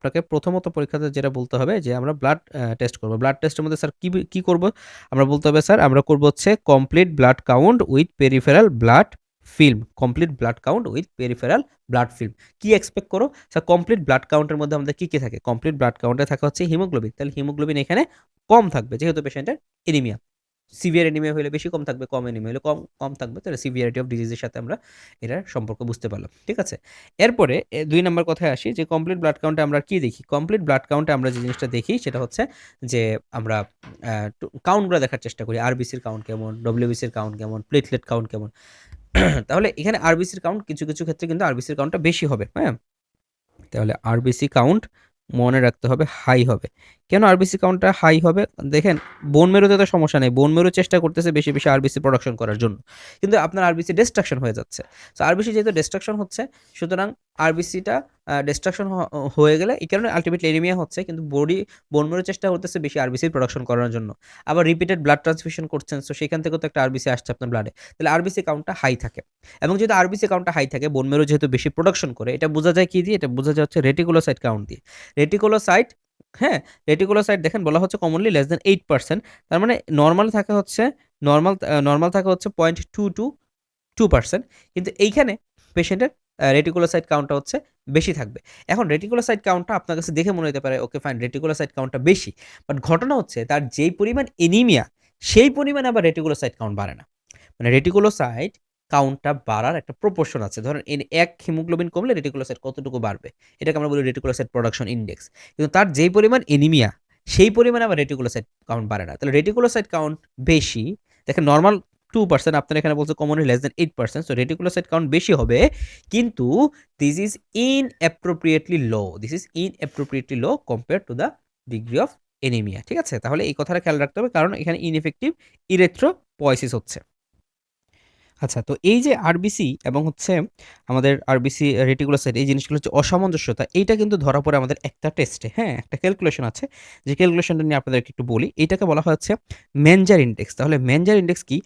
আপনাকে প্রথমত পরীক্ষাতে যেটা বলতে হবে যে আমরা ব্লাড টেস্ট করব। ব্লাড টেস্টের মধ্যে স্যার কি করব? আমরা বলতে হবে স্যার আমরা করব হচ্ছে complete blood count with peripheral blood film. Complete blood count with peripheral blood film. কি এক্সপেক্ট করো? স্যার কমপ্লিট ব্লাড কাউন্টের মধ্যে আমাদের কি থাকে? কমপ্লিট ব্লাড কাউন্টে থাকা হচ্ছে হিমোগ্লোবিন। তাহলে হিমোগ্লোবিন এখানে কম থাকবে যেহেতু পেশেন্টের এনিমিয়া। সিভিয়ার এনিমিয়া হলে বেশি কম থাকবে, কম এনিমিয়া হলে কম থাকবে। তাহলে সিভিয়ারিটি অফ ডিজিজের সাথে আমরা এটার সম্পর্ক বুঝতে পারলাম। ঠিক আছে? এরপরে ২ নম্বর কথায় আসি যে কমপ্লিট ব্লাড কাউন্টে আমরা কি দেখি? কমপ্লিট ব্লাড কাউন্টে আমরা যে জিনিসটা দেখি সেটা হচ্ছে যে আমরা কাউন্টগুলো দেখার চেষ্টা করি। আরবিসির কাউন্ট কেমন, ডব্লিউবিসির কাউন্ট কেমন, প্লেটলেট কাউন্ট কেমন। তাহলে এখানে আরবিসির কাউন্ট কিছু ক্ষেত্রে কিন্তু আরবিসির কাউন্টটা বেশি হবে, হ্যাঁ? তাহলে আরবিসি কাউন্ট মনে রাখতে হবে হাই হবে। কেন আরবিসি কাউন্টটা হাই হবে? দেখেন বোন মেরুতে তো সমস্যা নেই। বোন মেরু চেষ্টা করতেছে বেশি আরবিসি প্রোডাকশন করার জন্য। কিন্তু আপনার আরবিসি ডিস্ট্রাকশন হয়ে যাচ্ছে। সো আরবিসি যেহেতু ডিস্ট্রাকশন হচ্ছে, সুতরাং আরবিসিটা ডিস্ট্রাকশন হয়ে গেলে এই কারণে আল্টিমেটলি এনিমিয়া হচ্ছে, কিন্তু বোন মেরু চেষ্টা করতেছে বেশি আরবিসি প্রোডাকশন করার জন্য। আবার রিপিটেড ব্লাড ট্রান্সফিউশন করছেন, সো সেখান থেকেও তো একটা আরবিসি আসছে আপনার ব্লাডে। তাহলে আরবিসি কাউন্টটা হাই থাকে। এবং যদি আরবিসি কাউন্টটা হাই থাকে, বোন মেরু যেহেতু বেশি প্রোডাকশন করে, এটা বোঝা যায় কি দিয়ে? এটা বোঝা যায় হচ্ছে রেটিকুলোসাইট কাউন্ট দিয়ে। রেটিকুলোসাইট, হ্যাঁ, রেটিকুলোসাইট দেখেন বলা হচ্ছে কমনলি লেস দেন 8%। তার মানে নর্মাল থাকে হচ্ছে নর্মাল থাকে হচ্ছে 0.2 to 2%, কিন্তু এইখানে পেশেন্টের রেটিকুলোসাইট কাউন্টটা হচ্ছে বেশি থাকবে। এখন রেটিকুলোসাইট কাউন্টটা আপনার কাছে দেখে মনে হতে পারে ওকে ফাইন, রেটিকুলোসাইট কাউন্টটা বেশি, বাট ঘটনা হচ্ছে তার যেই পরিমাণ এনিমিয়া সেই পরিমাণে আবার রেটিকুলোসাইট কাউন্ট বাড়ে না। মানে রেটিকুলোসাইট কাউন্টটা বাড়ার একটা প্রপোর্শন আছে। ধরেন এক হিমোগ্লোবিন কমলে রেটিকুলোসাইট কতটুকু বাড়বে, এটাকে আমরা বলি রেটিকুলোসাইট প্রোডাকশন ইন্ডেক্স। কিন্তু তার যেই পরিমাণ এনিমিয়া সেই পরিমাণে আবার রেটিকুলোসাইট কাউন্ট বাড়ে না। তাহলে রেটিকুলোসাইট কাউন্ট বেশি, দেখেন নর্মাল 2%, আপনার এখানে বলছে commonly less than 8%, so reticulocyte count বেশি হবে, কিন্তু this is inappropriately low. This is inappropriately low compare to the degree of anaemia. ঠিক আছে? তাহলে এই কথাটা খেয়াল রাখতে হবে, কারণ এখানে ইনএফেক্টিভ ইরেথ্রোপয়েসিস হচ্ছে। আচ্ছা, তো এই যে আরবিসি এবং হচ্ছে আমাদের আরবিসি রেটিকুলোসাইট, এই জিনিসগুলো হচ্ছে অসামঞ্জস্যতা, এইটা কিন্তু ধরা পড়ে আমাদের একটা টেস্টে, হ্যাঁ? একটা ক্যালকুলেশন আছে, যে ক্যালকুলেশনটা নিয়ে আপনাদেরকে একটু বলি। এইটাকে বলা হচ্ছে মেনজার ইনডেক্স। তাহলে মেনজার ইনডেক্স কি?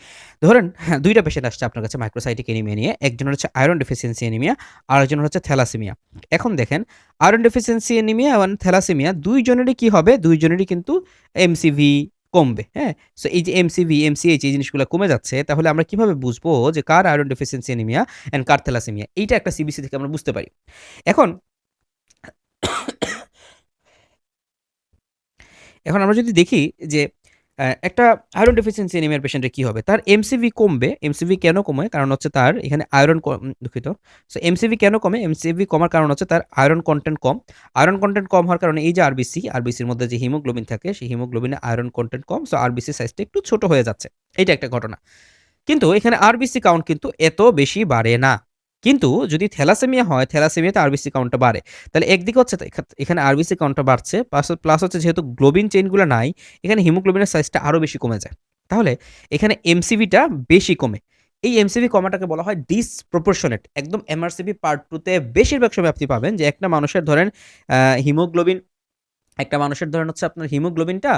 ধরেন হ্যাঁ, ২ টা পেশেন্ট আসছে আপনার কাছে মাইক্রোসাইটিক এনিমিয়া নিয়ে। একজনের হচ্ছে আয়রন ডেফিসিয়েন্সি এনিমিয়া, আরেকজনের হচ্ছে থ্যালাসেমিয়া। এখন দেখেন আয়রন ডেফিসিয়েন্সি এনিমিয়া এবং থ্যালাসেমিয়া ২ জনেরই কি হবে? ২ জনেরই কিন্তু এমসিভি কমবে, হ্যাঁ? সো এই যে এমসিভি, এমসিএইচ এই জিনিসগুলো কমে যাচ্ছে, তাহলে আমরা কিভাবে বুঝবো যে কার আয়রন ডেফিসিয়েন্সি অ্যানিমিয়া এন্ড কার থ্যালাসেমিয়া? এইটা একটা সিবিসি থেকে আমরা বুঝতে পারি। এখন এখন আমরা যদি দেখি যে একটা আয়রন ডেফিসিয়েন্সি অ্যানিমিয়ার পেশেন্টের কি হবে? তার এমসিভি কমবে। এমসিভি কেন কমে? কারণ হচ্ছে তার এখানে আয়রন দুঃখিত। সো এমসিভি কেন কমে? এমসিভি কমার কারণ হচ্ছে তার আয়রন কনটেন্ট কম। আয়রন কনটেন্ট কম হওয়ার কারণে এই যে আরবিসির মধ্যে যে হিমোগ্লোবিন থাকে, সেই হিমোগ্লোবিনে আয়রন কনটেন্ট কম। সো আরবিসি সাইজটা একটু ছোট হয়ে যাচ্ছে। এইটা একটা ঘটনা। কিন্তু এখানে আরবিসি কাউন্ট কিন্তু এত বেশি বাড়ে না। কিন্তু যদি থ্যালাসেমিয়া হয়, থ্যালাসেমিয়াতে আরবিসি কাউন্টটা বাড়ে। তাহলে একদিকে হচ্ছে এখানে আরবিসি কাউন্টটা বাড়ছে, প্লাস হচ্ছে যেহেতু গ্লোবিন চেইনগুলো নাই, এখানে হিমোগ্লোবিনের সাইজটা আরও বেশি কমে যায়। তাহলে এখানে এমসিভিটা বেশি কমে। এই এমসিভি কমাটাকে বলা হয় ডিসপ্রপোর্শনেট। একদম এমআরসিভি পার্ট 2 তে বেশিরভাগ সময় আপনি পাবেন যে একটা মানুষের ধরেন হিমোগ্লোবিন, একটা মানুষের ধরেন হচ্ছে আপনার হিমোগ্লোবিনটা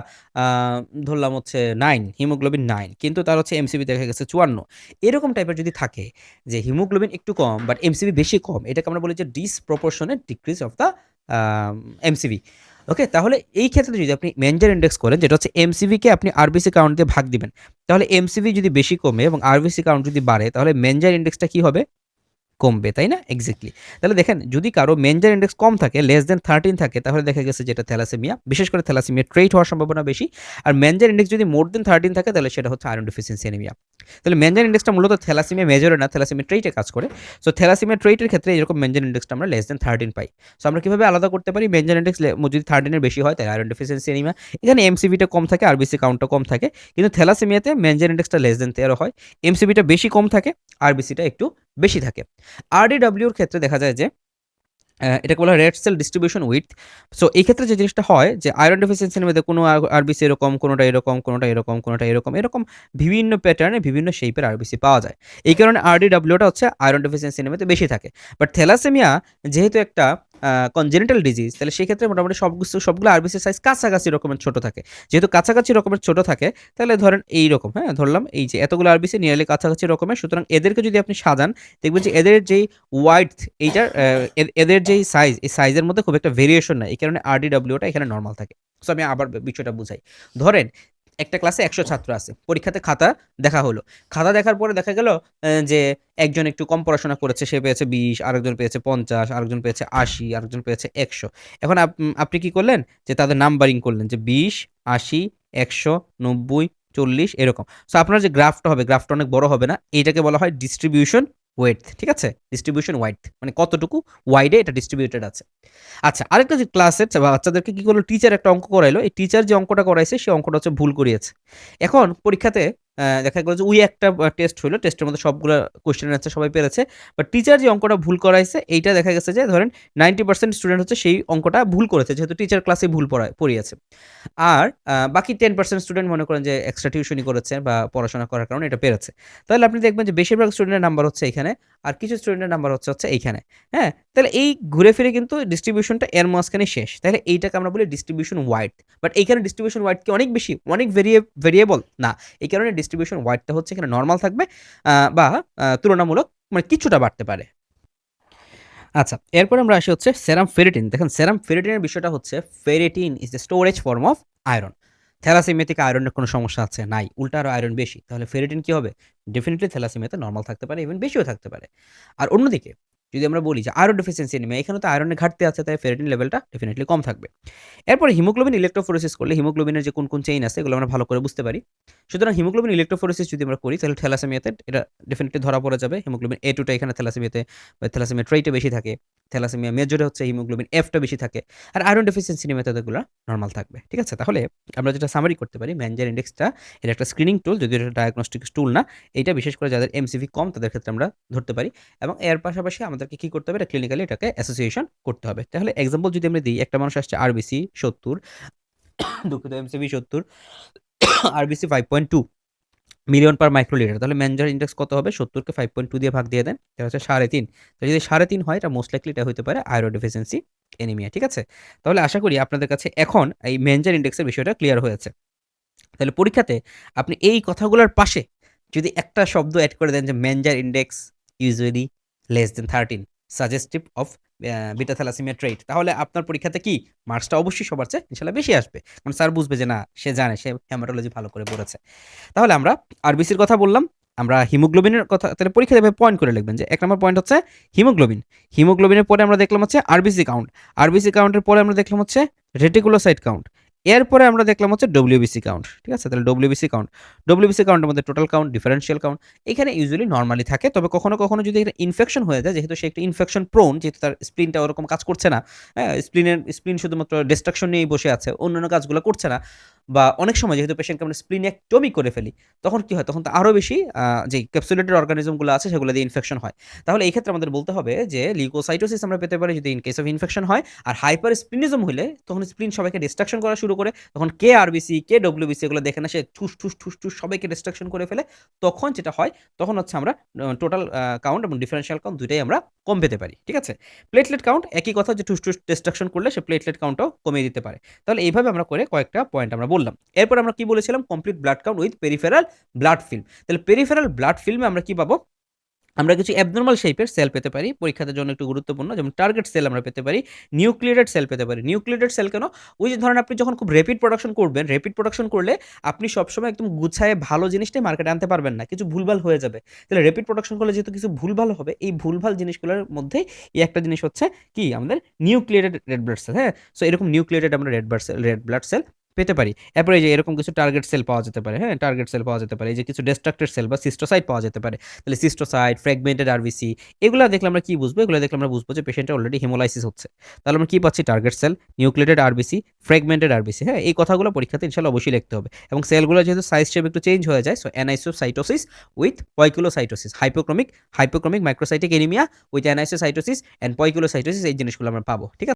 ধরলাম হচ্ছে 9, হিমোগ্লোবিন 9, কিন্তু তার হচ্ছে এমসিবি দেখা গেছে 54। এরকম টাইপের যদি থাকে যে হিমোগ্লোবিন একটু কম বাট এমসিবি বেশি কম, এটাকে আমরা বলি যে disproportionate decrease of the MCV. Okay? তাহলে এই ক্ষেত্রে যদি আপনি মেনজার ইন্ডেক্স করেন, যেটা হচ্ছে এমসিভিকে আপনি আরবিসি কাউন্ট দিয়ে ভাগ দিবেন, তাহলে এমসিভি যদি বেশি কমে এবং আরবিসি কাউন্ট যদি বাড়ে, তাহলে মেনজার ইন্ডেক্সটা কি হবে? কমবে, তাই না? এক্স্যাক্টলি। তাহলে দেখেন যদি কারো মেনজার ইন্ডেক্স কম থাকে, লেস দেন 13 থাকে, তাহলে দেখা গেছে যেটা থ্যালাসেমিয়া, বিশেষ করে থ্যালাসেমিয়া ট্রেট হওয়ার সম্ভাবনা বেশি। আর মেনজার ইন্ডেক্স যদি মোর দেন 13 থাকে, তাহলে সেটা হচ্ছে আয়রন ডেফিসিয়েন্সি অ্যানিমিয়া। তাহলে মেনজার ইন্ডেক্সটা মূলত থ্যালাসেমিয়া মেজরে না, থ্যালাসেমিয়া ট্রেটে কাজ করে। সো থ্যালাসেমিয়া ট্রেটের ক্ষেত্রে এরকম মেনজার ইন্ডেক্সটা আমরা লেস দেন 13 পাই। সো আমরা কিভাবে আলাদা করতে পারি? মেনজার ইন্ডেক্স যদি 13 এর বেশি হয়, তাহলে আয়রন ডেফিসিয়েন্সি অ্যানিমিয়া। এখানে এমসিভিটা কম থাকে, আরবিসি কাউন্টটা কম থাকে, কিন্তু থ্যালাসেমিয়াতে মেনজার ইন্ডেক্সটা লেস দেন 13 হয়, এমসিভিটা বেশি কম থাকে, আরবিসিটা একটু বেশি থাকে। আরডিডব্লিউর ক্ষেত্রে দেখা যায় যে এটাকে বলা হয় red cell distribution with. So এই ক্ষেত্রে যে জিনিসটা হয় যে আয়রন ডেফিসিয়েন্সির মধ্যে কোনো আরবিসি এরকম, কোনোটা এরকম, কোনোটা এরকম, কোনোটা এরকম, এরকম বিভিন্ন প্যাটার্নে বিভিন্ন শেপের আরবিসি পাওয়া যায়। এই কারণে আরডিডব্লিউটা হচ্ছে আয়রন ডেফিসিয়েন্সি মধ্যে বেশি থাকে। বাট থ্যালাসেমিয়া যেহেতু একটা কনজেনিটাল ডিজিজ, তাহলে সেক্ষেত্রে মোটামুটি সবগুলো আরবিসির সাইজ কাছাকাছি রকমের ছোট থাকে। যেহেতু কাছাকাছি রকমের ছোট থাকে, তাহলে ধরেন এইরকম, হ্যাঁ? ধরলাম এই যে এতগুলো আরবিসি নিয়ারলি কাছাকাছি রকমের, সুতরাং এদেরকে যদি আপনি সাজান, দেখবেন যে এদের যেই ওয়াইডথ এইটার এদের যেই সাইজ, এই সাইজের মধ্যে খুব একটা ভেরিয়েশন নাই। এই কারণে RDW টা এখানে নরমাল থাকে। সো আমি আবার বিষয়টা বুঝাই। ধরেন একটা ক্লাসে 100 ছাত্র আছে। পরীক্ষাতে খাতা দেখা হলো। খাতা দেখার পরে দেখা গেল যে একজন একটু কম পড়াশোনা করেছে, সে পেয়েছে 20, আরেকজন পেয়েছে 50, আরেকজন পেয়েছে 80, আরেকজন পেয়েছে 100। এখন আপনি কি করলেন? যে তাদের নাম্বারিং করলেন যে 20, 80, 100, 90, 40 এরকম। সো আপনার যে গ্রাফটা হবে, গ্রাফটা অনেক বড় হবে না? এইটাকে বলা হয় ডিস্ট্রিবিউশন ওয়েডথ। ঠিক আছে? ডিস্ট্রিবিউশন ওয়াইডথ মানে কতটুকু ওয়াইডে এটা ডিস্ট্রিবিউটেড আছে। আচ্ছা, আরেকটা যে ক্লাসের বাচ্চাদেরকে কি করলো, টিচার একটা অঙ্ক করাইলো। এই টিচার যে অঙ্কটা করাইছে, সেই অঙ্কটা হচ্ছে ভুল করিয়েছে। এখন পরীক্ষাতে দেখা গেল যে ওই একটা টেস্ট হইলো, টেস্টের মধ্যে সবগুলো কোয়েশ্চেন অ্যান্সার সবাই পেরেছে। বাট টিচার যে অঙ্কটা ভুল করাইছে, এইটা দেখা গেছে যে ধরেন 90% স্টুডেন্ট হচ্ছে সেই অঙ্কটা ভুল করেছে, যেহেতু টিচার ক্লাসে ভুল পড়িয়েছে। আর বাকি 10% স্টুডেন্ট মনে করেন যে এক্সট্রা টিউশনি করেছে বা পড়াশোনা করার কারণে এটা পেরেছে। তাহলে আপনি দেখবেন যে বেশিরভাগ স্টুডেন্টের নাম্বার হচ্ছে এখানে, আর কিছু স্টুডেন্টের নাম্বার হচ্ছে এইখানে। হ্যাঁ? তাহলে এই ঘুরে ফিরে কিন্তু ডিস্ট্রিবিউশনটা এর মাঝখানে শেষ। তাহলে এইটাকে আমরা বলি ডিস্ট্রিবিউশন ওয়াইড। বাট এইখানে ডিস্ট্রিবিউশন ওয়াইড কি অনেক বেশি, অনেক ভেরিয়েবল না। এই কারণে ডিস্ট্রিবিউশন ওয়াইডটা হচ্ছে এখানে নরমাল থাকবে, বা তুলনামূলক মানে কিছুটা বাড়তে পারে। আচ্ছা, এরপরে আমরা আসি হচ্ছে সেরাম ফেরিটিন। দেখেন সেরাম ফেরিটিনের বিষয়টা হচ্ছে, ferritin is the storage form of iron. Thalassaemia থেকে আয়রনের কোনো সমস্যা আছে? নাই। উল্টা আরো আয়রন বেশি। তাহলে ফেরিটিন কি হবে? ডেফিনিটলি থ্যালাসেমিয়াতে নরমাল থাকতে পারে, ইভেন বেশিও থাকতে পারে। আর অন্যদিকে যদি আমরা বলি যে আয়রন ডেফিসিয়েন্সি অ্যানিমিয়া, এখানে তো আয়রনের ঘাটতি আছে, তাই ফেরিটিন লেভেলটা ডেফিনিটলি কম থাকবে। এরপরে হিমোগ্লোবিন ইলেক্ট্রোফোরেসিস করলে হিমোগ্লোবিনের যে কোন চেইন আছে, এগুলো আমরা ভালো করে বুঝতে পারি। সুতরাং হিমোগ্লোবিন ইলেক্ট্রোফোরেসিস যদি আমরা করি, তাহলে থ্যালাসেমিয়াতে এটা ডেফিনিটলি ধরা পড়ে যাবে। হিমোগ্লোবিন A2 টা এখানে থ্যালাসেমিয়াতে বা থ্যালাসেমিয়া ট্রেইটে বেশি থাকে। থ্যালাসেমিয়া মেজরে হচ্ছে হিমোগ্লোবিন F টা বেশি থাকে। আর আয়রন ডেফিসিয়েন্সি অ্যানিমিয়াতে এগুলো নরমাল থাকবে। ঠিক আছে? তাহলে আমরা যেটা সামারি করতে পারি, মেনজার ইনডেক্সটা এটা একটা স্ক্রিনিং টুল, যদিও এটা ডায়াগনস্টিক টুল না। এইটা বিশেষ করে যাদের এমসিভি কম, তাদের ক্ষেত্রে আমরা ধরতে পারি। এবং এর পাশাপাশি আমাদেরকে কি করতে হবে? এটা ক্লিনিক্যালি এটাকে অ্যাসোসিয়েশন করতে হবে। তাহলে এক্সাম্পল যদি আমরা দিই, একটা মানুষ আসছে আরবিসি 70, দুঃখিত এমসিভি 70, আরবিসি 5.2 মিলিয়ন পার মাইক্রোলিটার। তাহলে মেনজার ইনডেক্স কত হবে? 70কে 5.2 দিয়ে ভাগ দিয়ে দেন, এটা হচ্ছে 3.5। তো যদি 3.5 হয়, এটা মোস্ট লাইকলি এটা হতে পারে আয়রন ডেফিসিয়েন্সি অ্যানিমিয়া। ঠিক আছে? তাহলে আশা করি আপনাদের কাছে এখন এই মেনজার ইনডেক্সের বিষয়টা ক্লিয়ার হয়েছে। তাহলে পরীক্ষাতে আপনি এই কথাগুলোর পাশে যদি একটা শব্দ অ্যাড করে দেন যে Mentzer index usually less than 13 suggestive of beta thalassaemia trait, তাহলে আপনার পরীক্ষাতে কি মার্কসটা অবশ্যই সবার চেয়ে ইনশাল্লাহ বেশি আসবে। কারণ স্যার বুঝবে যে না, সে জানে, সে হেমাটোলজি ভালো করে পড়েছে। তাহলে আমরা আরবিসির কথা বললাম, আমরা হিমোগ্লোবিনের কথা, তাহলে পরীক্ষাতে এভাবে পয়েন্ট করে লিখবেন যে 1 নম্বর পয়েন্ট হচ্ছে হিমোগ্লোবিন। হিমোগ্লোবিনের পরে আমরা দেখলাম হচ্ছে আরবিসি কাউন্ট। আরবিসি কাউন্টের পরে আমরা দেখলাম হচ্ছে রেটিকুলোসাইট কাউন্ট। এরপরে আমরা দেখলাম হচ্ছে ডব্লিউবিসি কাউন্ট। ঠিক আছে? তাহলে ডব্লিউবিসি কাউন্ট, ডব্লিউবিসি কাউন্টের মধ্যে টোটাল কাউন্ট, ডিফারেনশিয়াল কাউন্ট এখানে ইউজুয়ালি নরমালি থাকে। তবে কখনো কখনো যদি এটা ইনফেকশন হয়ে যায়, যেহেতু সে একটা ইনফেকশন প্রোন, যেহেতু তার স্প্লিনটা ওরকম কাজ করছে না, হ্যাঁ, স্প্লিন শুধুমাত্র ডিস্ট্রাকশন নিয়েই বসে আছে, অন্যান্য কাজগুলো করছে না, বা অনেক সময় যেহেতু পেশেন্টকে আমরা স্প্লিনেক্টমি করে ফেলি, তখন কি হয়? তখন তো আরও বেশি যে ক্যাপসুলেটেড অর্গানিজমগুলো আছে, সেগুলো দিয়ে ইনফেকশন হয়। তাহলে এই ক্ষেত্রে আমাদের বলতে হবে যে লিউকোসাইটোসিস আমরা পেতে পারি যদি ইন কেস অফ ইনফেকশন হয়। আর হাইপার স্প্লিনিজম হলে তখন স্প্লিন সবাইকে ডিস্ট্রাকশন করা শুরু করে, তখন কে আরবিসি কে ডব্লিউবিসি এগুলো দেখে না, সে ঠুস ঠুস ঠুস ঠুস সবাইকে ডিস্ট্রাকশন করে ফেলে। তখন যেটা হয়, তখন হচ্ছে আমরা টোটাল কাউন্ট এবং ডিফারেন্সিয়াল কাউন্ট দুইটাই আমরা কম পেতে পারি। ঠিক আছে? প্লেটলেট কাউন্ট একই কথা, যে ঠুস ঠুস ডিস্ট্রাকশন করলে সে প্লেটলেট কাউন্টও কমিয়ে দিতে পারে। তাহলে এইভাবে আমরা করে কয়েকটা পয়েন্ট আমরা বললাম। এরপর আমরা কি বলেছিলাম? Complete blood count with peripheral blood film. তাহলে পেরিফেরাল ব্লাড ফিল্মে আমরা কি পাবো? আমরা কিছু অ্যাবনর্মাল শেপের সেল পেতে পারি, পরীক্ষার জন্য একটু গুরুত্বপূর্ণ, যেমন টার্গেট সেল আমরা পেতে পারি, নিউক্লিয়েটেড সেল পেতে পারি। নিউক্লিয়েটেড সেল কেন? ওই যে ধরেন আপনি যখন খুব র্যাপিড প্রোডাকশন করবেন, র্যাপিড প্রোডাকশন করলে আপনি সবসময় একদম গুছায়ে ভালো জিনিসটাই মার্কেটে আনতে পারবেন না, কিছু ভুলভাল হয়ে যাবে। তাহলে র্যাপিড প্রোডাকশন করলে যেহেতু কিছু ভুলভাল হবে, এই ভুলভাল জিনিসগুলোর মধ্যে এই একটা জিনিস হচ্ছে কি, আমাদের নিউক্লিয়েটেড রেড ব্লাড সেল। হ্যাঁ, সো এরকম নিউক্লিয়েটেড আমরা রেড ব্লাড সেল পেতে পারি। এরপরে এই যে এরকম কিছু টার্গেট সেল পাওয়া যেতে পারে। হ্যাঁ, টার্গেট সেল পাওয়া যেতে পারে। এই যে কিছু ডিস্ট্রাক্টেড সেল বা সিস্টোসাইট পাওয়া যেতে পারে। তাহলে সিস্টোসাইট, ফ্র্যাগমেন্টেড আরবিসি এগুলা দেখলে আমরা কি বুঝবো? এগুলো দেখলে আমরা বুঝবো যে পেশেন্টের অলরেডি হেমোলাইসিস হচ্ছে। তাহলে আমরা কি পাচ্ছি? Target cell, nucleated RBC, fragmented RBC. হ্যাঁ, এই কথাগুলো পরীক্ষাতে ইনশাআল্লাহ অবশ্যই লিখতে হবে। এবং সেলগুলো যেহেতু সাইজ শেপ একটু চেঞ্জ হয়ে যায়, so anisocytosis with poikilocytosis, hypochromic microcytic anaemia with anisocytosis and poikilocytosis, এই জিনিসগুলো আমরা পাবো। ঠিক আছে?